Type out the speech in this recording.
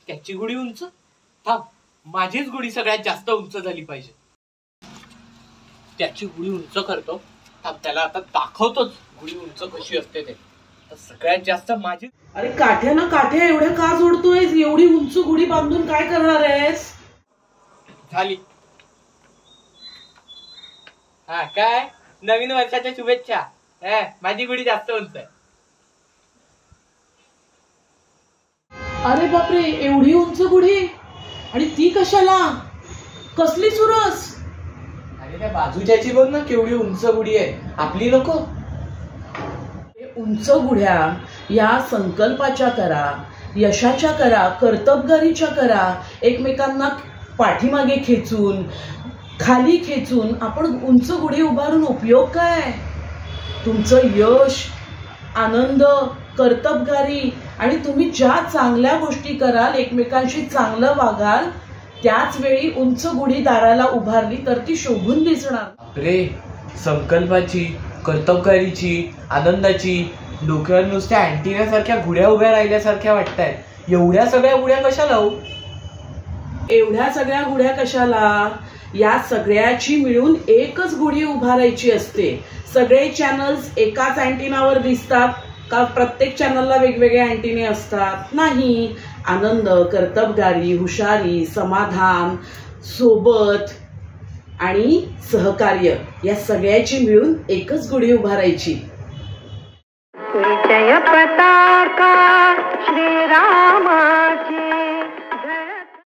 त्याची गुढी उंच, थांब माझीच गुढी सगळ्यात जास्त उंच झाली पाहिजे. त्याची गुढी उंच करतो, थांब त्याला आता दाखवतोच गुढी उंच कशी असते ते. सगळ्यात जास्त माझी. अरे काठ्या ना काठ्या एवढ्या का जोडतोय? एवढी उंच गुढी बांधून काय करणार आहेस? झाली. हा काय नवीन वर्षाच्या शुभेच्छा. माझी गुढी जास्त उंच आहे. अरे बापरे, एवढी उंच गुढी? आणि ती कशाला? कसली चुरस? अरे त्या बाजूच्याची बघ ना केवढी उंच गुढी आहे, आपली नको? उंच गुढ्या या संकल्पाच्या करा, यशाच्या करा, कर्तबगारीच्या करा. एकमेकांना पाठीमागे खेचून खाली खेचून आपण उंच गुढी उभारून उपयोग काय? तुमचं यश, आनंद, कर्तबगारी आणि तुम्ही ज्या चांगल्या गोष्टी कराल, एकमेकांशी चांगलं वागाल, त्याच वेळी उंच गुढी दाराला उभारली तर ती शोभून दिसणार. रे संकल्पाची, कर्तबगारीची, आनंदाची डोक्यावर नुसत्या अँटिनासारख्या गुढ्या उभ्या राहिल्यासारख्या वाटतायत. एवढ्या सगळ्या गुढ्या कशाला हो? एवढ्या सगळ्या गुढ्या कशाला? या सगळ्याची मिळून एकच गुढी उभारायची असते. सगळे चॅनल्स एकाच अँटिनावर दिसतात का? प्रत्येक चॅनलला वेगवेगळे अँटिने असतात? नाही. आनंद, कर्तबगारी, हुशारी, समाधान, सोबत आणि सहकार्य या सगळ्याची मिळून एकच गुढी उभारायची. जय पताका श्रीरामाची.